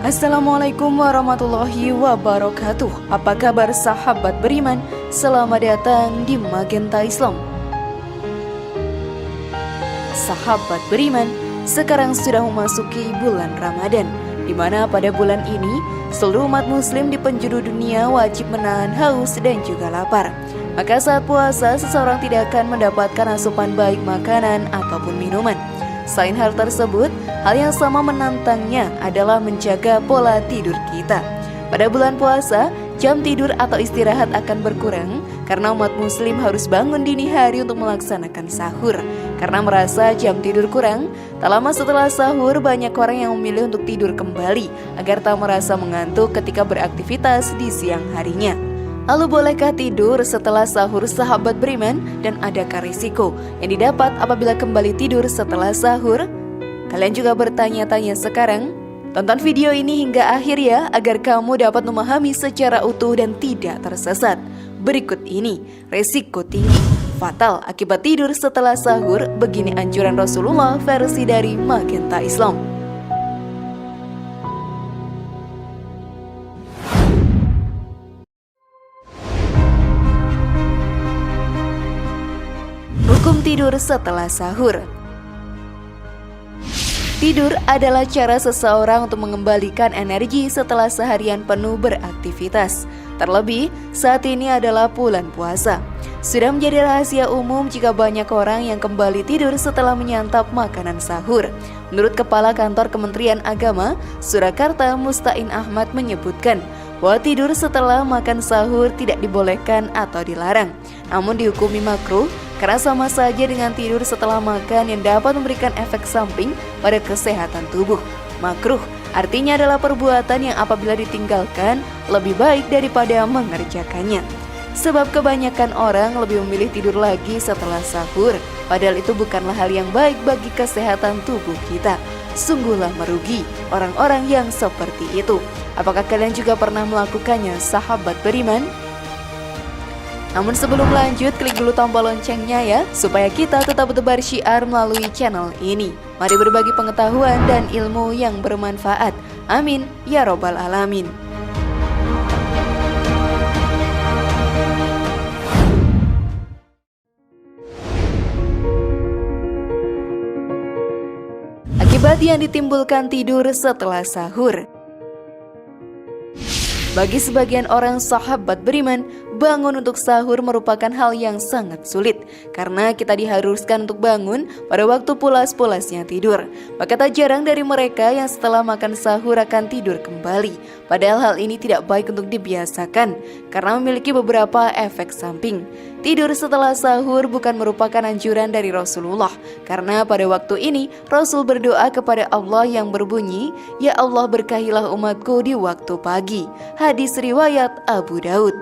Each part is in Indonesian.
Assalamualaikum warahmatullahi wabarakatuh. Apa kabar sahabat beriman? Selamat datang di Magenta Islam. Sahabat beriman, sekarang sudah memasuki bulan Ramadan, di mana pada bulan ini seluruh umat muslim di penjuru dunia wajib menahan haus dan juga lapar. Maka saat puasa seseorang tidak akan mendapatkan asupan baik makanan ataupun minuman. Selain hal tersebut, hal yang sama menantangnya adalah menjaga pola tidur kita. Pada bulan puasa, jam tidur atau istirahat akan berkurang karena umat muslim harus bangun dini hari untuk melaksanakan sahur. Karena merasa jam tidur kurang, tak lama setelah sahur banyak orang yang memilih untuk tidur kembali agar tak merasa mengantuk ketika beraktivitas di siang harinya. Lalu bolehkah tidur setelah sahur sahabat beriman? Dan adakah risiko yang didapat apabila kembali tidur setelah sahur? Kalian juga bertanya-tanya sekarang? Tonton video ini hingga akhir ya, agar kamu dapat memahami secara utuh dan tidak tersesat. Berikut ini risiko tinggi fatal akibat tidur setelah sahur. Begini anjuran Rasulullah versi dari Magenta Islam. Hukum tidur setelah sahur. Tidur adalah cara seseorang untuk mengembalikan energi setelah seharian penuh beraktivitas. Terlebih, saat ini adalah bulan puasa. Sudah menjadi rahasia umum jika banyak orang yang kembali tidur setelah menyantap makanan sahur. Menurut Kepala Kantor Kementerian Agama, Surakarta Mustain Ahmad menyebutkan bahwa tidur setelah makan sahur tidak dibolehkan atau dilarang, namun dihukumi makruh karena sama saja dengan tidur setelah makan yang dapat memberikan efek samping pada kesehatan tubuh. Makruh artinya adalah perbuatan yang apabila ditinggalkan lebih baik daripada mengerjakannya. Sebab kebanyakan orang lebih memilih tidur lagi setelah sahur, padahal itu bukanlah hal yang baik bagi kesehatan tubuh kita. Sungguhlah merugi orang-orang yang seperti itu. Apakah kalian juga pernah melakukannya, sahabat beriman? Namun sebelum lanjut, klik dulu tombol loncengnya ya, supaya kita tetap bertebar syiar melalui channel ini. Mari berbagi pengetahuan dan ilmu yang bermanfaat. Amin ya robbal alamin. Akibat yang ditimbulkan tidur setelah sahur. Bagi sebagian orang sahabat beriman, bangun untuk sahur merupakan hal yang sangat sulit karena kita diharuskan untuk bangun pada waktu pulas-pulasnya tidur. Maka tak jarang dari mereka yang setelah makan sahur akan tidur kembali. Padahal hal ini tidak baik untuk dibiasakan karena memiliki beberapa efek samping. Tidur setelah sahur bukan merupakan anjuran dari Rasulullah, karena pada waktu ini Rasul berdoa kepada Allah yang berbunyi, "Ya Allah, berkahilah umatku di waktu pagi." Hadis riwayat Abu Daud.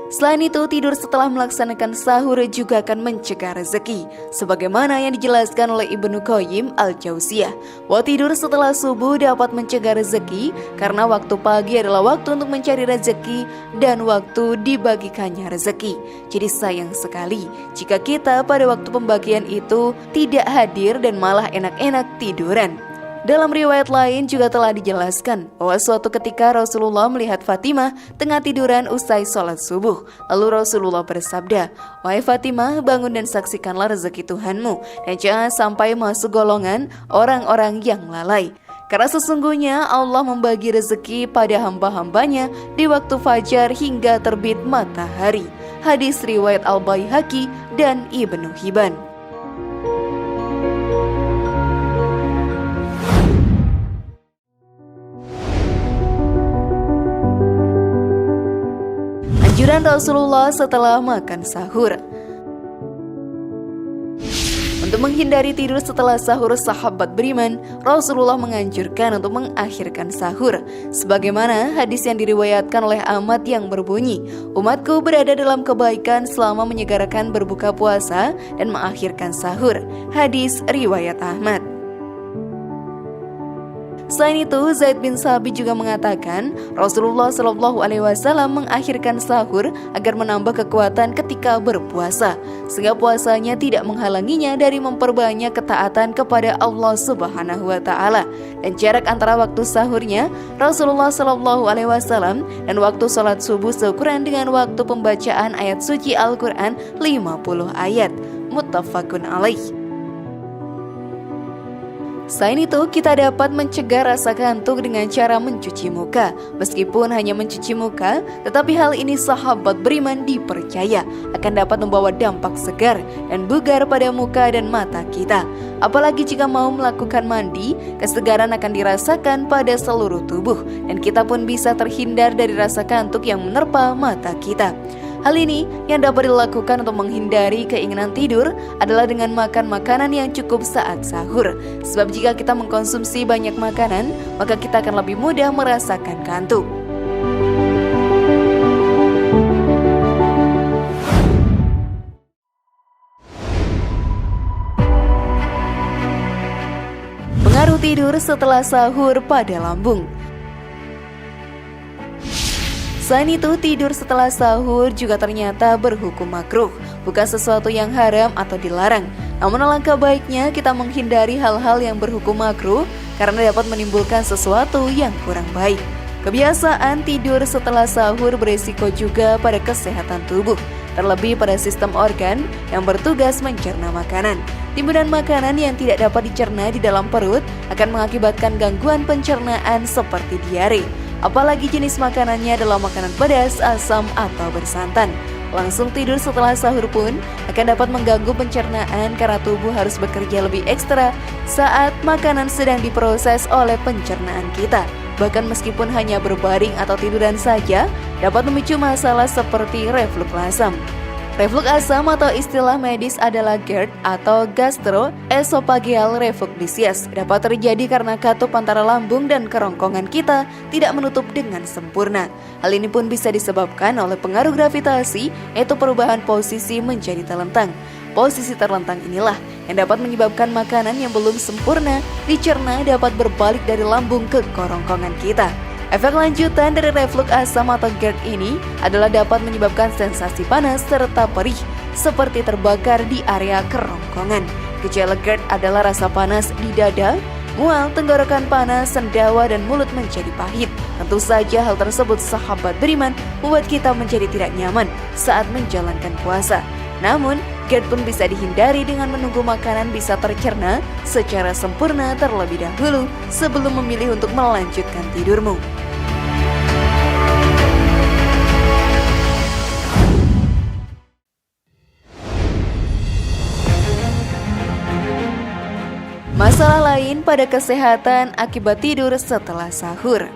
Selain itu, tidur setelah melaksanakan sahur juga akan mencegah rezeki, sebagaimana yang dijelaskan oleh Ibnu Qayyim Al-Jauziyah, bahwa tidur setelah subuh dapat mencegah rezeki karena waktu pagi adalah waktu untuk mencari rezeki dan waktu dibagikannya rezeki. Jadi sayang sekali jika kita pada waktu pembagian itu tidak hadir dan malah enak-enak tiduran. Dalam riwayat lain juga telah dijelaskan bahwa suatu ketika Rasulullah melihat Fatimah tengah tiduran usai sholat subuh. Lalu Rasulullah bersabda, "Wahai Fatimah, bangun dan saksikanlah rezeki Tuhanmu, dan jangan sampai masuk golongan orang-orang yang lalai. Karena sesungguhnya Allah membagi rezeki pada hamba-hambanya di waktu fajar hingga terbit matahari." Hadis riwayat Al-Baihaqi dan Ibnu Hibban. Anjuran Rasulullah setelah makan sahur. Untuk menghindari tidur setelah sahur, sahabat beriman, Rasulullah menganjurkan untuk mengakhirkan sahur. Sebagaimana hadis yang diriwayatkan oleh Ahmad yang berbunyi, "Umatku berada dalam kebaikan selama menyegarakan berbuka puasa dan mengakhirkan sahur." Hadis riwayat Ahmad. Selain itu, Zaid bin Sabit juga mengatakan Rasulullah Shallallahu Alaihi Wasallam mengakhirkan sahur agar menambah kekuatan ketika berpuasa, sehingga puasanya tidak menghalanginya dari memperbanyak ketaatan kepada Allah Subhanahu Wa Taala. Dan jarak antara waktu sahurnya Rasulullah Shallallahu Alaihi Wasallam dan waktu sholat subuh seukuran dengan waktu pembacaan ayat suci Al-Quran 50 ayat. Muttafaqun alaih. Selain itu, kita dapat mencegah rasa kantuk dengan cara mencuci muka. Meskipun hanya mencuci muka, tetapi hal ini sahabat beriman dipercaya akan dapat membawa dampak segar dan bugar pada muka dan mata kita. Apalagi jika mau melakukan mandi, kesegaran akan dirasakan pada seluruh tubuh dan kita pun bisa terhindar dari rasa kantuk yang menerpa mata kita. Hal ini yang dapat dilakukan untuk menghindari keinginan tidur adalah dengan makan makanan yang cukup saat sahur. Sebab jika kita mengkonsumsi banyak makanan, maka kita akan lebih mudah merasakan kantuk. Pengaruh tidur setelah sahur pada lambung. Selain itu, tidur setelah sahur juga ternyata berhukum makruh, bukan sesuatu yang haram atau dilarang. Namun alangkah baiknya kita menghindari hal-hal yang berhukum makruh karena dapat menimbulkan sesuatu yang kurang baik. Kebiasaan tidur setelah sahur berisiko juga pada kesehatan tubuh, terlebih pada sistem organ yang bertugas mencerna makanan. Timbunan makanan yang tidak dapat dicerna di dalam perut akan mengakibatkan gangguan pencernaan seperti diare. Apalagi jenis makanannya adalah makanan pedas, asam, atau bersantan. Langsung tidur setelah sahur pun akan dapat mengganggu pencernaan karena tubuh harus bekerja lebih ekstra saat makanan sedang diproses oleh pencernaan kita. Bahkan meskipun hanya berbaring atau tiduran saja, dapat memicu masalah seperti reflux asam. Reflux asam atau istilah medis adalah GERD atau gastroesophageal reflux disease. Dapat terjadi karena katup antara lambung dan kerongkongan kita tidak menutup dengan sempurna. Hal ini pun bisa disebabkan oleh pengaruh gravitasi, yaitu perubahan posisi menjadi terlentang. Posisi terlentang inilah yang dapat menyebabkan makanan yang belum sempurna dicerna dapat berbalik dari lambung ke kerongkongan kita. Efek lanjutan dari reflux asam atau GERD ini adalah dapat menyebabkan sensasi panas serta perih seperti terbakar di area kerongkongan. Gejala GERD adalah rasa panas di dada, mual, tenggorokan panas, sendawa, dan mulut menjadi pahit. Tentu saja hal tersebut sahabat beriman membuat kita menjadi tidak nyaman saat menjalankan puasa. Namun, GERD pun bisa dihindari dengan menunggu makanan bisa tercerna secara sempurna terlebih dahulu sebelum memilih untuk melanjutkan tidurmu. Masalah lain pada kesehatan akibat tidur setelah sahur.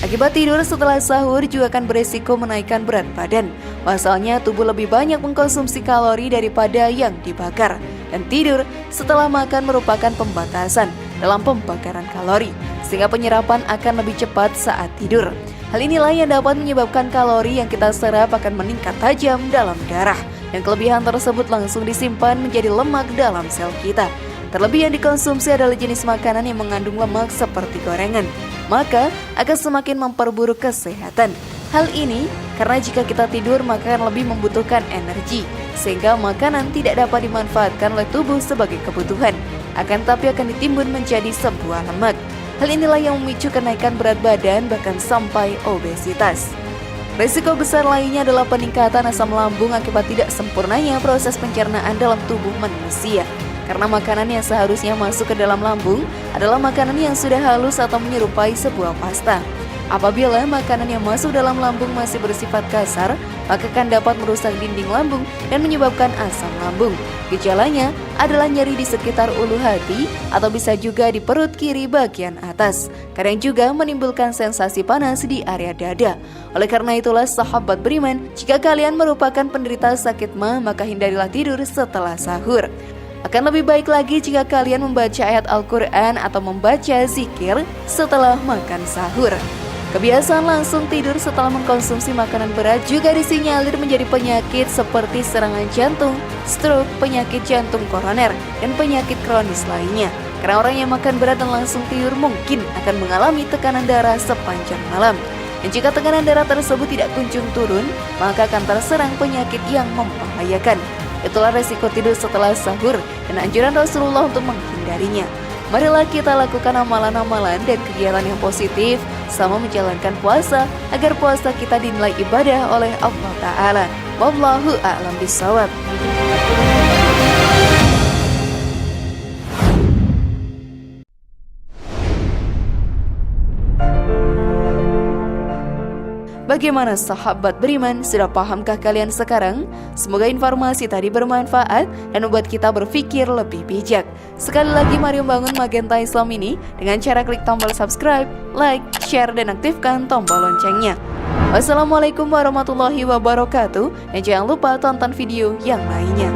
Akibat tidur setelah sahur juga akan beresiko menaikkan berat badan. Pasalnya tubuh lebih banyak mengkonsumsi kalori daripada yang dibakar. Dan tidur setelah makan merupakan pembatasan dalam pembakaran kalori, sehingga penyerapan akan lebih cepat saat tidur. Hal inilah yang dapat menyebabkan kalori yang kita serap akan meningkat tajam dalam darah. Dan kelebihan tersebut langsung disimpan menjadi lemak dalam sel kita. Terlebih yang dikonsumsi adalah jenis makanan yang mengandung lemak seperti gorengan, maka akan semakin memperburuk kesehatan. Hal ini karena jika kita tidur maka akan lebih membutuhkan energi, sehingga makanan tidak dapat dimanfaatkan oleh tubuh sebagai kebutuhan, akan tapi akan ditimbun menjadi sebuah lemak. Hal inilah yang memicu kenaikan berat badan bahkan sampai obesitas. Risiko besar lainnya adalah peningkatan asam lambung akibat tidak sempurnanya proses pencernaan dalam tubuh manusia. Karena makanan yang seharusnya masuk ke dalam lambung adalah makanan yang sudah halus atau menyerupai sebuah pasta. Apabila makanan yang masuk dalam lambung masih bersifat kasar, maka akan dapat merusak dinding lambung dan menyebabkan asam lambung. Gejalanya adalah nyeri di sekitar ulu hati atau bisa juga di perut kiri bagian atas. Kadang juga menimbulkan sensasi panas di area dada. Oleh karena itulah sahabat beriman, jika kalian merupakan penderita sakit ma, maka hindarilah tidur setelah sahur. Akan lebih baik lagi jika kalian membaca ayat Al-Quran atau membaca zikir setelah makan sahur. Kebiasaan langsung tidur setelah mengkonsumsi makanan berat juga disinyalir menjadi penyakit seperti serangan jantung, stroke, penyakit jantung koroner, dan penyakit kronis lainnya. Karena orang yang makan berat dan langsung tidur mungkin akan mengalami tekanan darah sepanjang malam. Dan jika tekanan darah tersebut tidak kunjung turun, maka akan terserang penyakit yang membahayakan. Itulah resiko tidur setelah sahur dan anjuran Rasulullah untuk menghindarinya. Marilah kita lakukan amalan-amalan dan kegiatan yang positif sama menjalankan puasa agar puasa kita dinilai ibadah oleh Allah Ta'ala. Wallahu a'lam bishawab. Bagaimana sahabat beriman? Sudah pahamkah kalian sekarang? Semoga informasi tadi bermanfaat dan membuat kita berpikir lebih bijak. Sekali lagi mari membangun Magenta Islam ini dengan cara klik tombol subscribe, like, share, dan aktifkan tombol loncengnya. Wassalamualaikum warahmatullahi wabarakatuh. Dan jangan lupa tonton video yang lainnya.